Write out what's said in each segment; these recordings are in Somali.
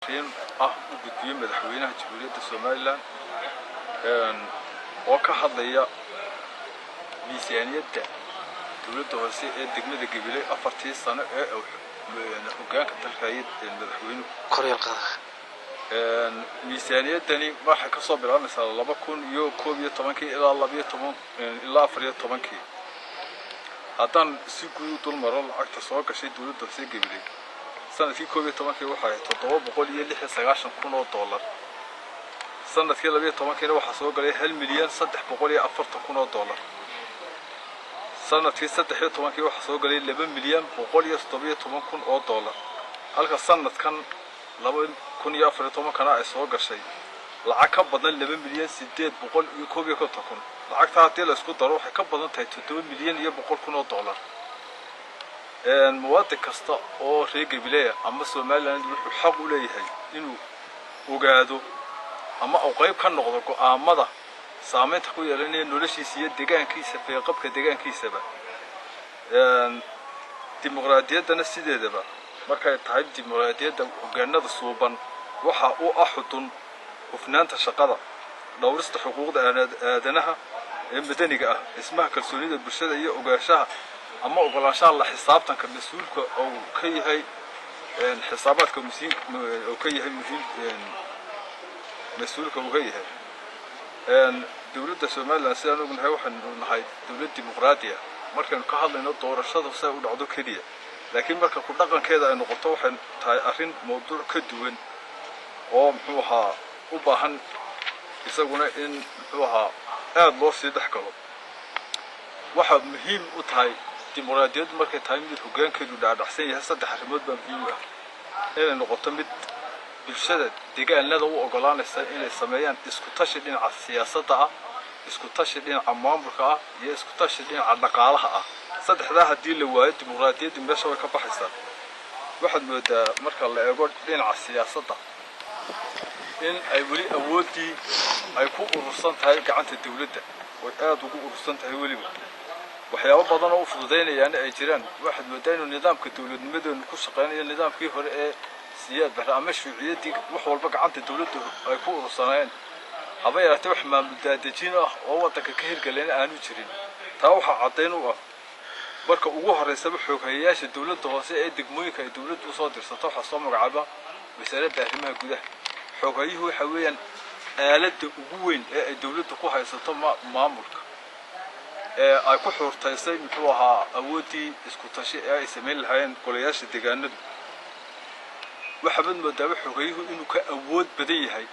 فين وقديم مدحوينها جمهورية الصوماليلاند وكحضية ميزانية دولة هوسي دقمة قبيلة أفرتي سنة أو حقان كتلكايد مدحوينه كوريا القاخ ميزانية دني ما حكسوا بالله مثلا الله بكون يو كوبية طبعاً إلى الله بيه طبعاً إلا أفريقيا طبعاً كي هذا سيكون طول مرة العكس سواء كشيء دولة هوسي قبيلة سنة في كوبية طبعاً كي وحاي تطور بقول يلي حساقاشن كونه دولار سنة كي لبيه طبعاً كي وحاسوا قال هل مليون صدق بقول أفرت كونه دولار سنة كي صدق طبعاً كي وحاسوا قال لبن مليون بقول يستطيع طبعاً كون أو دولار هلك سنة كان لبن كون يأفر طبعاً كان عيسوا قشي العقب بدل لبن مليون سديد بقول كوبية كتكون العقب تعطي لسكوت روح كبدل تيتو مليون يبقول كونه دولار المواد كستا أو ريق بلايا أما سوماليلاند حق وليه إنه وجاده أما أوقيب كان نقطة أما سامين تقول لأن نورشي سيد دجان كيسة في قبك دجان كيسة بقى ديمقراطية ده نسيد ده بقى مركز تعب ديمقراطية ده وجنة الصوبان وحا أو أحدن وفنان تشقدا لو رست حقوق أدنها مدنية اسمها كرسونية البرشة هي وجاشها أما وبلاشان الله حسابتك كمسؤول أو كي هي حسابات كمسؤول أو كي هي مسؤول كوجيه دولة الصومال سيانو من هاي وحن دولة ديمقراطية مركن كهذا إنه دور الشذ وسائل عدو كذية لكن مركن كل رقم كذا إنه قطع وحن أخين موضوع كدوين ومحوها وباهن يسوونه إن محوها لوس يضحكوا واحد مهم وتهاي ديمقراطية مركن تايم الحكام كدو دار حسين يحصل حرمات بمبيوه إن نقطة مد بالشدة دقائق لذا وأقولان إن السمايان إسكتش لين على السياسة إسكتش لين على المملكة إسكتش لين على النقالها صدق ذا هدي الواد ديمقراطية دمشق كبحثة واحد من مركز اللي يقول لين على السياسة إن أولي أودي أيكون رصان هاي كعنت الدولة وقاعد وقول رصان هاي ولي وحياة بدنا وفضينا يعني أجيران واحد مدين النظام كدولة مدن كوسقين النظام كيف سياد برامج شيوعية وحول بقى عند الدولة يكون رصانين هذا يرتبح ما مدادجينه وهو تككهر قالنا أنا وشرين تروح عطينه بركة وجوه رسالة حكاياش الدولة هوسي دقموي كدولة وصادر سطح الصامر عبا بسبب تهريمها كده حكايه هو حويا آلة وجوين الدولة تقوها يسطم مامورك أكو حورتيسي محوها أودي إسكتشي إسماعيل هاين كلياش الدجاند وحبنا مدابح حقيه إنه كأود بديه هاي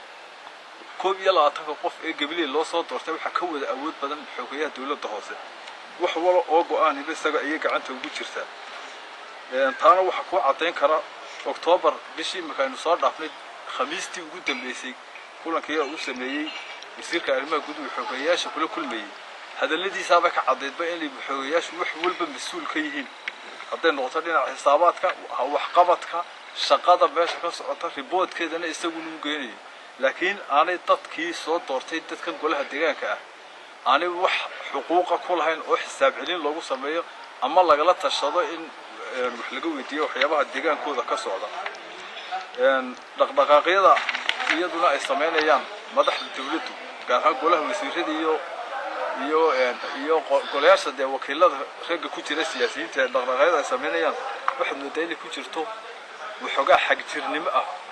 كوب يلا أتفقف قبلي الله صوت ورتبح حكود أود بدن حقيه دولة هوسي وحوله أوجو أنا بس أيق عن توجد شرطة تانا وحكوا عطين كرا أكتوبر بشي مكان صار دفني خميستي وجود الميسي كلنا كيا وسميه يصير كأرما وجود الحقياش كل مي هذا الذي سابق عضيت بقى اللي بحقياش وحول بمسؤول كيهين عطين نقطة لنا حساباتك أو حقبتك شقادة باش كسرت ريبوت كذا أنا يستوون مجاني لكن أنا تذكي صوت دورتي تذكر كلها دقيقة أنا وح حقوق كلها إن أحسب علين لو سميه أما الله قالت الشظى إن محلقوا يديه وحيابها الدقيقة كذا كسرة إن دقيقة يدنا إسماعيل أيام مدح الدولة قالها كلها مسيرة iyo golayaasha de wakiilada reega ku jira siyaasiyiinta dhaqdhaqaaqyada sameynayaan waxa muddo ku jirto waxoogaa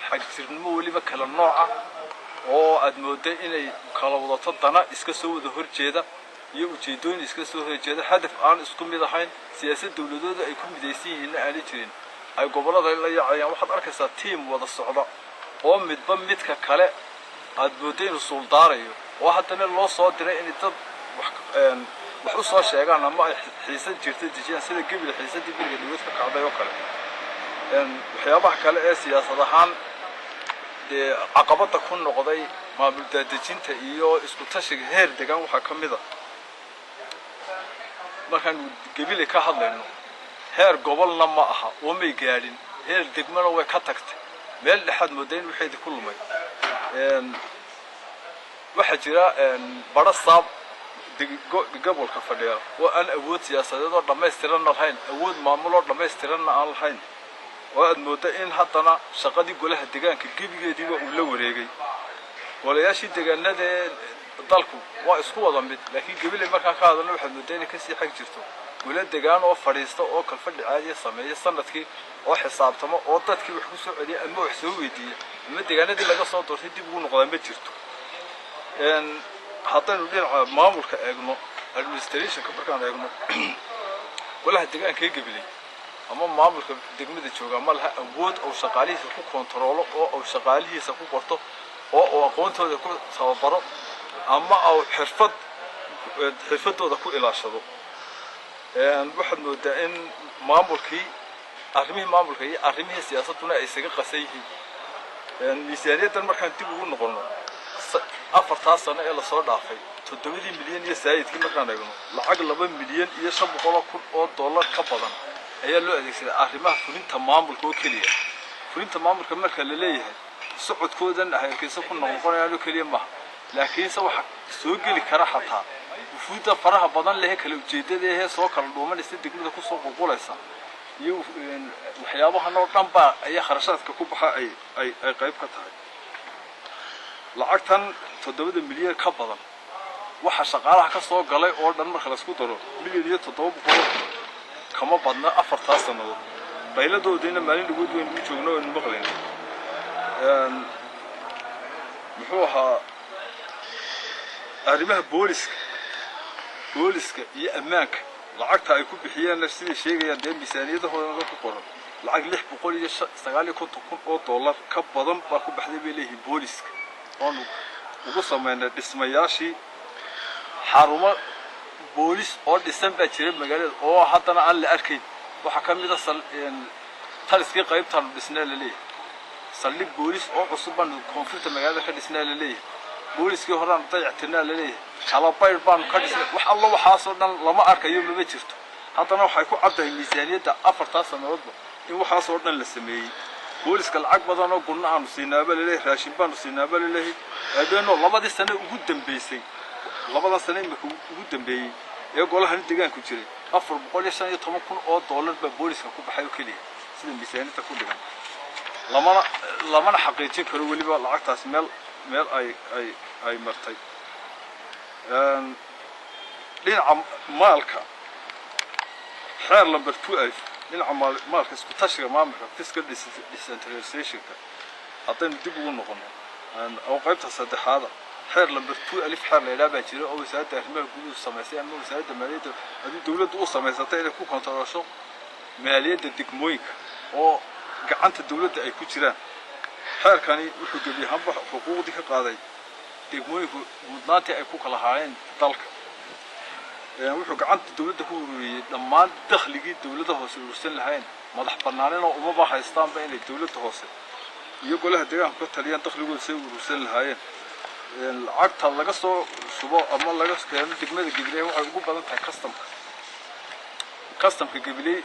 xagjirnimo waliba kala nooc ah oo aad mooday inay kala wadato dana iska soo wada horjeeda iyo ujeedooyin iska soo horjeeda hadaf aan isku mid ahayn siyaasadda dawladooda ay ku midaysan yihiin aan jirin ay gobolada la yaacayaan waxaad arkaysaa team wada socda oo midba midka kale aad mooday inuu suldaarayo oo haddana loo soo diray in dad wax u soo sheegaan ama xiisad jirta dejiyaan sida gabil xiisadii biriga dawladda ka kacday oo kale waxyaabaha kale ee siyaasad ahaan caqabada ku noqday maamul daadejinta iyo isku tashiga heer deegaan waxa kamid ah markaan gabil ka hadlayno heer gobolna ma aha oo may gaadhin heer degmana way ka tagtay meel dhaxad moodeen wixii ku lumay waxa jira baro saab gobolka fadhiya oo aan awood siyaasadeed oo dhameystiran lahayn awood maamul oo dhameystiran aan lahayn وأد مودا إن حطنا شقدي قولها الدجان كجيب جدي ولا وريجي ولا ياشي الدجان ده ضلكم واسقوا ضمت لكن قبل المكان هذا نروح المدينة كسي حق جرتو ولا الدجان وفريسته أو كل فرد عادي صمية صنتك أو حساب تما أو ضدك وحسوا عليه أما وحسوا دي أما الدجان دي لقى صوت ورثي دي بيقولوا قدام بجرتو إن حاطين ودين معمول كأجمع المستريش كبركان أجمع ولا الدجان كي قبلي أما معمول كدجمة الشوق عملها أود أو شقاليه سكوا كنترول أو شقاليه سكوا قرطه أو أقوانته ذكوا صبروا أما أو حرفته ذكوا إلى شذو واحد مودا إن معمول كي معمول كي أرميه سياستنا إسقى قسيه ميزانية المركز تبغون نقولنا أفرت سنة إلى صار ضعفي 300 مليون يساعد كم كان يقولون العقل 4 مليون يشرب قلا كل دولار كبدا هي اللي أديك أرميه فلين تمام الكوكلية فلين تمام الكمل كلليه سعود كودن هاي كيسة كنا نقول يعني كلية ما لكن سوى سوق اللي كراحتها وفوت فرها بدن له كلو جديد هي سوق الرومان يصير كده كل سوق قوليسا يو وحيابها نور تنبا أي خرشات كوبها أي قريب كتاي lacagtan 7 milyan ka badan waxa shaqaalaha ka soo galay oo dhan marka la isku daro milyan iyo 700 kama badna 4 sanadood bayladoodina maalin ugu weyn u joogno oo maqleen muxuu ahaa arrimaha booliska iyo ammaanka lacagta ay ku bixiyeen sidii sheegayaan dee miisaaniyadahooda ku qoran lacag 659 oo dollar ka badan baa ku baxday bay leeyihiin booliska ugu sameeyna dhismayaashii xarumo boolis oo dhisan baa jiray magaalada oo haddana aan la arkayn waxa kamid ah taliskii qaybtan dhisnaa la leeyahay saldhig boolis oo cusub baan koonfurta magaalada ka dhisnaa la leeyahay booliskii horaan dayactirnaa la leeyahay kalabayr baan ka dhisnay wax alla waxaasoo dhan lama arkayo ma jirto haddana waxay ku caddahay miisaaniyadda 4 sanadoodba in waxaasoo dhan la sameeyay بوليس كالعق بدنا قلنا عن سينابا لله راشين بان سينابا لله هذا لبض السنة وجود بيسي لبض السنة وجود بي يقول هني تجان كتير أفر بقول السنة يتهم كون $1 ببوليس كوب حيو كليه سيد الميزانية تكون دكان لما أنا حقيقتين كانوا ولي بقى العقد اسمال مال أي مرتي لين عم مالك حير لمبر 2000 لين عمال مالك تشغل مامك fiscal decentralization حاطين دبوا نقولنا أو قيبتها صدق هذا حير لمبر 2000 حير لا باجري أو ساعات أهمل كل السماسية أو ساعات مالية هذه الدولة أوصل مساتين يكون كونتراشو مالية الدكمويك أو قعنت الدولة أي كتيران حير كاني وحده بيهم حقوق ديك قاضي دكمويك مدناتي أي كوك لهاين طلق wuxuu gacanta dawladda ku ururiyay dhammaan dakhligii dawladda hoose urursan lahayn madax banaanina uma baahaystaan ba inay dawladda hoose iyo golaha deegaanka ka taliyaan dakhligooda say urursan lahaayeen lacagta laga soo shubo ama laga keeno degmada Gabiley waxay ugu badan tahay customka Gabiley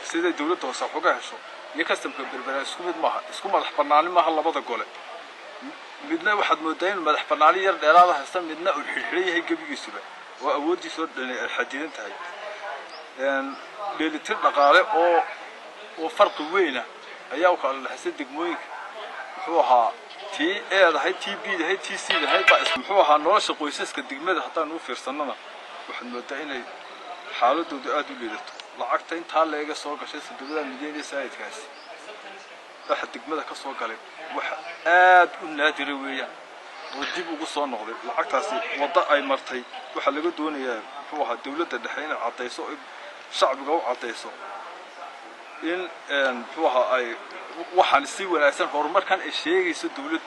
sida dawladda hoose xoga hesho iyo customka berbera isku mid maaha isku madax banaanin maaha labada gole midna waxaad moodaa in madax banaani yar dheeraad ah haysta midna uu xirxiray gabigiisuba وأودي صور الحديدين تاعي اللي تلقى أو وفرق وينه أياك على الحسد دقمويك هوها تي هذا هاي تي بي هاي تي سي هاي بقى هوها نورش قويسس كدقمة حتى نوفر سننا وحن متعين حالته دقات وليدته لعقتين تحال لقى صور كشيء سدولا مدينة سايد كاس واحد دقمة كصور قلب واحد نادر ويا وديب وقصة نقدر لعقتاسي وضع أي مرتي وحلقوا دونيا هو الدولة الدحين عطيسو شعب جو عطيسو إن هو أي وحن سوى الأسان هرمر كان الشيء يسد دولة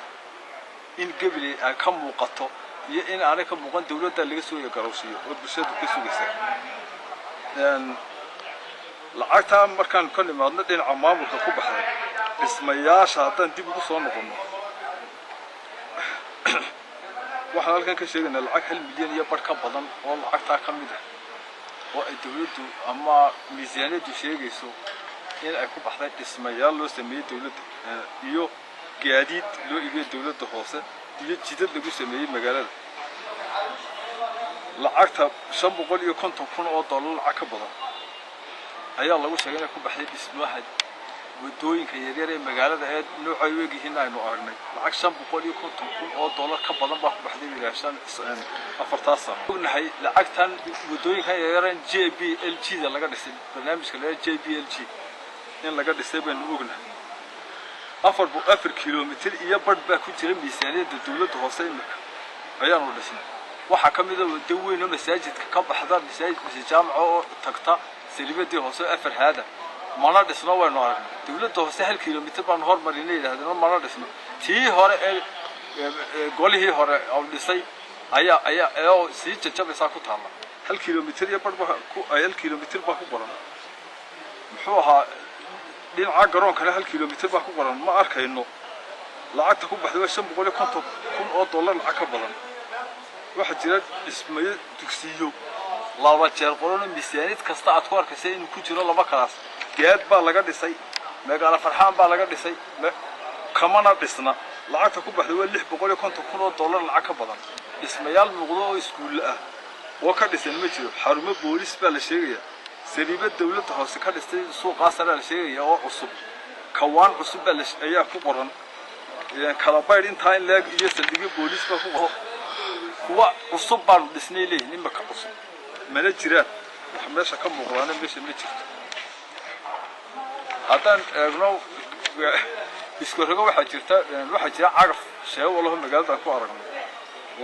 إن قبل كم مقطع إن أنا كم مقطع دولة اللي يسوي كروسية وبشد كسوي سر إن لعقتها مركان كل ما ندين عمام وكوب حد اسمياش هاتان ديب وقصة نقولنا waxaan halkan ka sheegnaa lacag 1 milyan iyo bar ka badan oo lacagta ka mid ah oo ay dawladdu ama miisaaniyadu sheegayso in ay ku baxday dhismayaal loo sameeyay dawladda iyo gaadiid loo iibiyay dawladda hoose iyo jidad lagu sameeyay magaalada lacagta 550 kun oo dollar lacag ka badan ayaa lagu sheegay in ay ku baxday dhismaha wadooyinka yaryar ee magaalada ee noocay u egyihiin aynu aragnay lacag 550 kun oo dollar ka badan baa ku baxday wiilashan afartaas sano ognahay lacagtan wadooyinka yaryar ee JBLG da laga dhisay barnaamijka la JBLG in laga dhisay baan ognahay 4 kiiloomitir iyo badh baa ku jira miisaaniyadda dawladda hoose imika ayaanu dhisnay waxa kamid ah wado weyn oo masaajidka ka baxda masaajid jaamaca oo tagta silibadii hoose afar haada mana dhisno waynu aragnay dawladda hoose 1 kiiloomitir baan hormarinay yiraahdeen mana dhisno tii hore golihii hore oo dhisay ayaa si jajabaysa ku taala 1 kiiloomitir iyo badh baa ku 1 kiiloomitir baa ku qoran muxuu ahaa dhinaca garoonkana 1 kiiloomitir baa ku qoran ma arkayno lacagta ku baxday 550 kun oo dollar lacag ka badan waxa jira dhismayo dugsiyo laba jeer qorona miisaaniyad kasta aad ku arkaysaa inuu ku jiro laba kalaas geed baa laga dhisay magaalo farxaan baa laga dhisay kamana dhisna lacagta ku baxday 650 kun oo dollar lacag ka badan dhismayaal muuqdo oo iskuul ah oo ka dhisan ma jiro xarumo boolis baa la sheegaya sariibada dawladda hoose ka dhistay suuqa sare la sheegaya oo cusub kawaan cusub baa ayaa ku qoran kala bayr inta in leeg iyo saldhigyo boolis baa ku qoran kuwa cusub baan dhisnay leeyahay imaka cusub mana jiraan wax meesha ka muuqdaana meesha ma jirto haddaan eegno isku rago waxa jira cagaf sheego walaho magaalada ku aragnay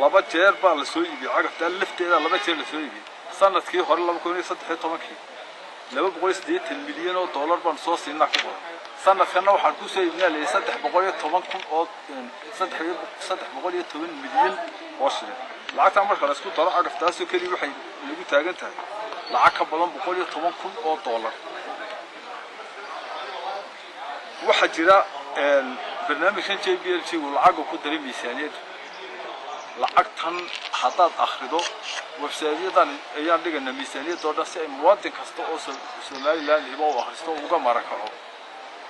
laba jeer baa la soo iibiyay cagafta lafteeda laba jeer la soo iibiyay sanadkii hore 2013 280 milyan oo dollar baan soo siinaa ku qoran sanadkana waxaan ku soo iibinay 310 kun oo 310 milyan oo shilin lacagta marka la isku daro cagaftaas oo kaliya waxay lagu taagan tahay lacag ka badan 110 kun oo dollar waxa jira barnaamijkan JBLG oo lacag ku daray miisaaniyadda lacagtan hadaad akhrido website-yadan ayaan dhigana miisaaniyadda oo dhan si ay muwaadin kasta oo Soomaaliland iyo oo akhristo uga marakaco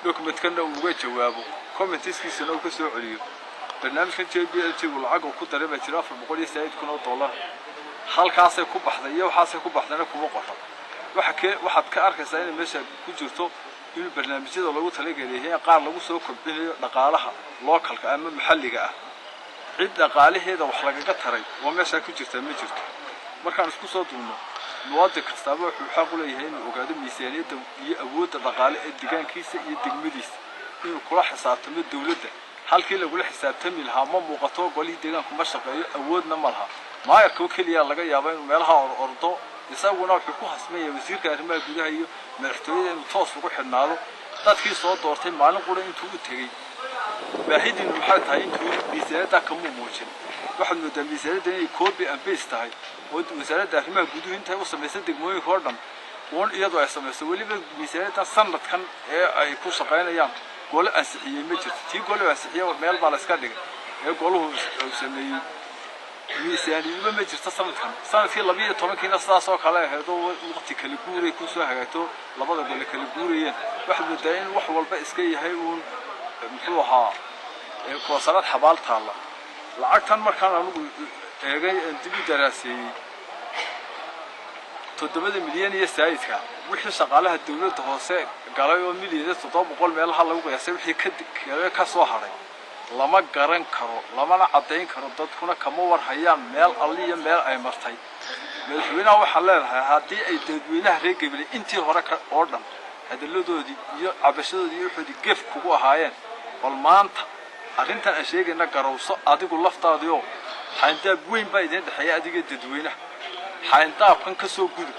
dokumentkana uga jawaabo commentiskiisana uu ka soo celiyo barnaamijkan JBLG oo lacag ku daray baa jira 400 kun oo dollar halkaas ay ku baxday iyo waxaas ku baxdana kuma qoran waxaad ka arkaysaa in meesha ku jirto in barnaamijyada lagu talagalay qaar lagu soo kobcinayo dhaqaalaha localka ama maxalliga ah cid dhaqaalaheeda wax lagaga taray oo meesha ku jirta ma jirto markaan isku soo duubno muwaadin kasta wuxuu xaq u leeyahay inuu ogaado miisaaniyadda iyo awoodda dhaqaale ee deegaankiisa iyo degmadiisa inuu kula xisaabtamo dawladda halkii lagu xisaabtami lahaa ma muuqato golihii deegaanku ma shaqeeyo awoodna ma laha maayarka oo kaliya laga yaabo inuu meelaha ordo isaguna wuxuu ku hasmeeyay wasiirka arrimaha gudaha iyo madaxtooyada inuu toos ugu xidhnaado dadkii soo doortay maalin qura intuu u tagay baahidin maxay tahay intuu miisaaniyadda ka muujin waxaad moodaa miisaaniyadda inay copy and paste tahay oo wasaaradda arrimaha gudaha intay u sameysay degmooyinka oo dhan iyadoo ay sameysay waliba miisaaniyadda sanadkan ee ay ku shaqeynayaan gole ansixiyay ma jirto tii gole ansixiyay meel baa la iska dhigay ee goluhu sameeyay miisaaniyadda ma jirto sanadkii 12kiina sidaas oo kale ahayd oo waqti kala guuray ku soo hagaagto labada gole kala guurayeen waxa moodaa in wax walba iska yahay uun muxuu ahaa koosarad xabaal taala lacagtan markaan anigu eegay dib u daraaseeyay 7 milyan iyo saayidka wixii shaqaalaha dawladda hoose galay oo milyan 700 meelaha lagu qiyaasay wixii ka soo haray lama garan karo lamana cadeyn karo dadkuna kama war hayaan meel alliya meel ay martay madaxweynaha waxa leeyahay hadii ay dadweynaha reer Gabiley intii hore oo dhan hadaladoodii iyo cabashadoodii wuxuu gef kugu ahaayeen bal maanta arrintan aan sheegayna garowso adigu laftaadii oo xayndaab weyn baa idin dhaxay adiga dadweynaha xayndaabkan ka soo gudub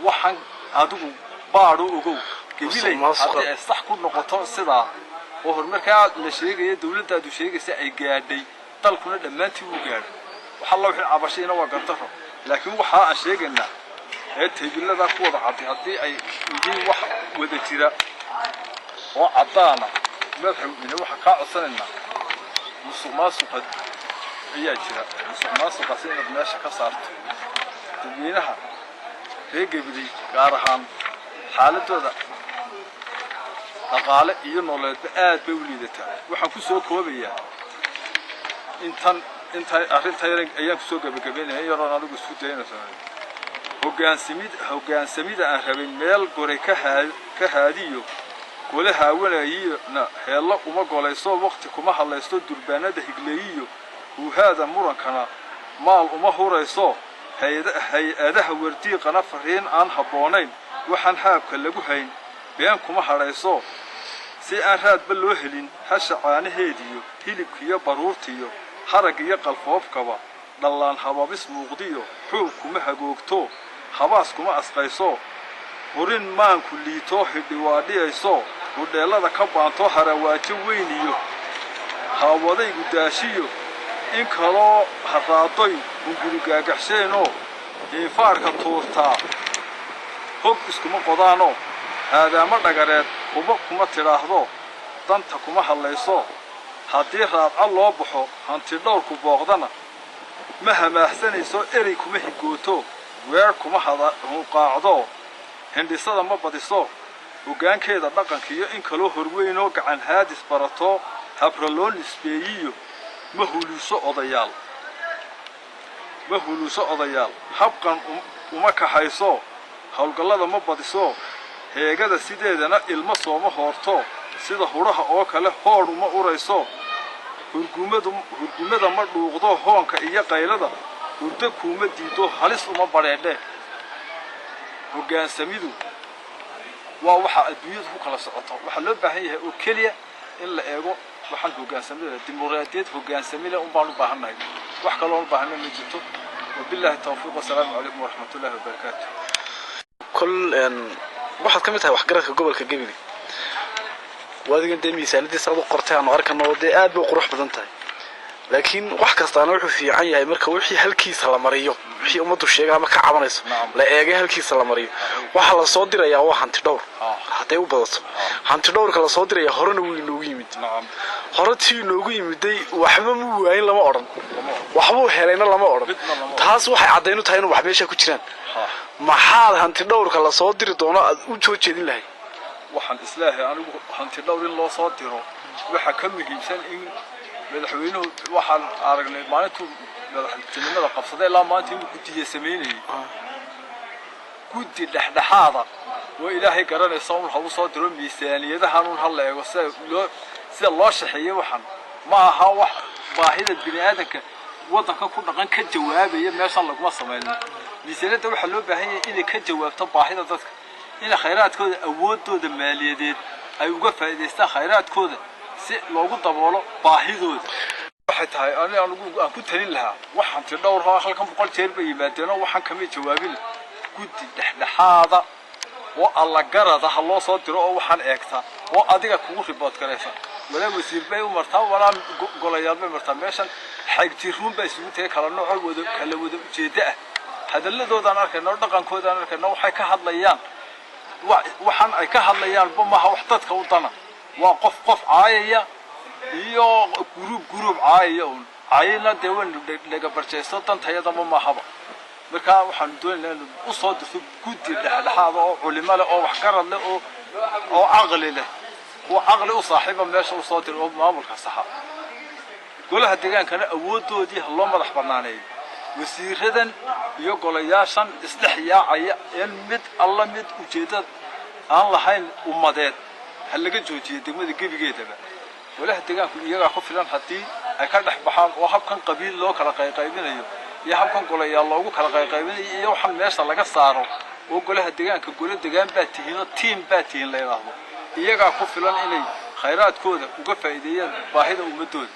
waxaan adigu baadho ogow Gabiley hadii ay sax ku noqoto sidaa oo horumarka la sheegay dawladda aad u sheegaysa ay gaadhay dalkuna dhamaantii uu gaadhay waxa la wixii cabashayna waa gartaro laakiin waxa aan sheegaynaa ee taybillada ku wada cadday hadii ay yihiin wax wada jira oo cadaana madaxweyne waxa ka codsanayna musuqmaasuqa ayaa jira musuqmaasuqa sida meesha ka saarto dadweynaha reer Gabiley gaar ahaan xaaladooda dhaqaale iyo nololeed aad bay u liidataa waxaan ku soo koobayaa inta arrinta ayaan ku soo gabagabeynay yaroo anigu isku daynayo hoggaansamida aan rabin meel gore ka haadiyo golaha wanaayina heella uma golayso waqti kuma hadlaysto durbaanada higleeyiyo uuhaada murankana maal uma hurayso hay-adaha wardiiqana fariin aan habboonayn waxaan haabka lagu hayn been kuma hadhayso si aan raadba loo helin hasha caanaheediyo hilibkiiyo baruurtiyo harag iyo qalfoofkaba dhallaan hababis muuqdiyo xuub kuma hagoogto habaas kuma asqayso hurin maanku liito hidhiwaadhiyayso hudheellada ka baanto harawaajo weyniyo haawadaygu daashiyo in kaloo haraadoy hungurigaagaxsheenoo hiinfaarka tuurtaa hog iskuma qodaanoo haadaamo dhagareed uba kuma tidhaahdo danta kuma hadlayso haddii raadca loo baxo hanti dhowrku booqdana ma hamaaxsanayso erey kuma higooto weer kuma hunqaacdo hindhisada ma badiso hoggaankeeda dhaqankiiyo in kaloo horweynoo gacan haadis barato habra loo nisbeeyiyo ma huluuso odayaal habqan uma kaxayso howlgallada ma badiso heegada sideedana ilmo sooma hoorto sida hudhaha oo kale hoodh uma urayso hurgumada ma dhuuqdo hoonka iyo qaylada hurdo kuuma diido halis uma badheedhe hoggaansamidu waa waxa adduunyadu ku kala socoto waxa loo baahan yahay oo kaliya in la eego waxaan hoggaansamida dimuqraadiyad hoggaansamiile un baan u baahannahay wax kaloo u baahannahay ma jirto wabillahi tawfiiq wasalaamu calaykum waraxmatullaahi wabarakaatu waxaad ka mid tahay waxgaradka gobolka Gabiley waadigan dee miisaanadiisa aad u qortay aan arkano dee aad bay qurux badan tahay laakiin wax kastaana wuxuu fiican yahay marka wixii halkiisa la mariyo wixii umadu sheegay ama ka cabanayso la eegay halkiisa la mariyo waxa la soo dirayaa waa hanti dhowr haday u badato hanti dhowrka la soo dirayaa horena wuu inoogu yimid horatii inoogu yimiday waxba mu waayin lama oran waxbuu helayna lama oran taas waxay cadeynu tahay inuu wax meesha ku jiraan maxaa hanti dhowrka la soo diri doono aad u joojidin lahayd waxaan islaahay anigu hanti dhowr in loo soo diro waxa ka muhiimsan in madaxweynuhu waxaan aragnay maalintuu madaxtinimada qabsaday ilaa maanta inuu guddiye sameynayay guddi dhexdhexaada oo ilaahay garanaysa un haw soo diro miisaaniyadahan un hal eego sida loo shaxeeyay waxan ma aha wax baahida bini'aadanka wadanka ku dhaqan ka jawaabaya meesha lagu sameeyo miisaaniyada waxa loo baahan yahay inay ka jawaabto baahida dadka in khayraadkooda awoodooda maaliyadeed ay uga faa'iideystaan khayraadkooda si loogu daboolo baahidooda waxay tahay anigu aan ku talin lahaa waxaan ti dhowr halkan 100 jeer bay yimaadeen waxaan kamid jawaabin guddi dhexdhexaada oo alla garada ha loo soo diro oo waxaan eegtaa oo adiga kugu report kareysa wala wasiir bay u martaa wala golayaal bay martaa meeshan xigtiruun bay isugu tahay kala nooc wada ujeeda ah hadaladoodan arkayno dhaqankoodan arkayno waxay ka hadlayaan waxaan ay ka hadlayaan bamaha wax dadka u dana waa qof caayaya iyo group caayaya oo caayina deewan laga barjeysto dantayada ma haba marka waxaan doonaynaa u soo dirto guddi dhexdhexaad oo culimo leh oo wax garad leh oo aqli leh oo aqli u saaxiiba meesha u soo diro maamulka saxa golaha deegaankana awoodoodii loo madax banaaneeyo wasiiradan iyo golayaashan isdhexyaacaya in mid alla mid ujeedad aan lahayn ummadeed hal laga joojiyo degmada gebigeedaba golaha deegaanku iyaga ku filan hadii ay ka dhax baxaan oo habkan qabiil loo kala qaybinayo iyo habkan golayaal loogu kala qaybinayo iyo waxan meesha laga saaro oo golaha deegaanka golaha deegaan baa tihiin team baa tihiin la yiraahdo iyaga ku filan inay khayraadkooda uga faa'iideeyaan baahida ummadooda